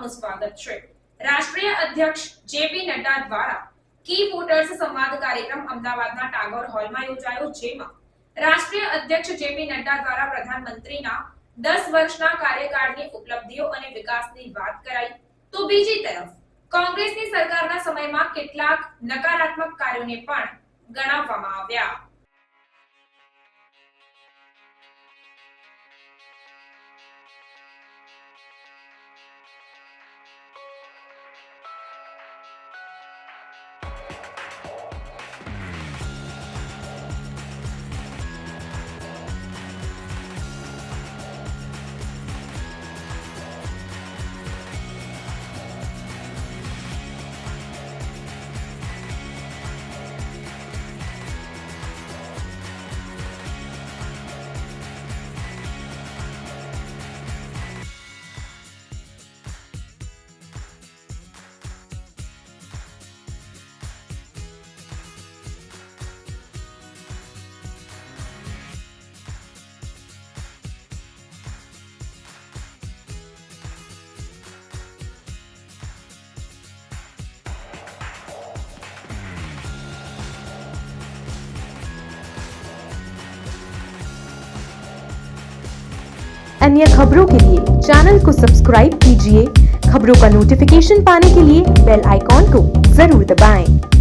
આપનું સ્વાગત છે। રાષ્ટ્રીય અધ્યક્ષ જેપી નડ્ડા દ્વારા કી વોટર્સ સંવાદ કાર્યક્રમ અમદાવાદના ટાગોર હોલમાં યોજાયો, જેમાં રાષ્ટ્રીય અધ્યક્ષ જેપી નડ્ડા દ્વારા પ્રધાનમંત્રીના 10 વર્ષના કાર્યકાળની ઉપલબ્ધિઓ અને વિકાસની વાત કરાઈ, તો બીજી તરફ કોંગ્રેસની સરકારના સમયમાં કેટલાક નકારાત્મક કાર્યોને પણ ગણાવવામાં આવ્યા। अन्य खबरों के लिए चैनल को सब्सक्राइब कीजिए। खबरों का नोटिफिकेशन पाने के लिए बेल आइकॉन को जरूर दबाएं।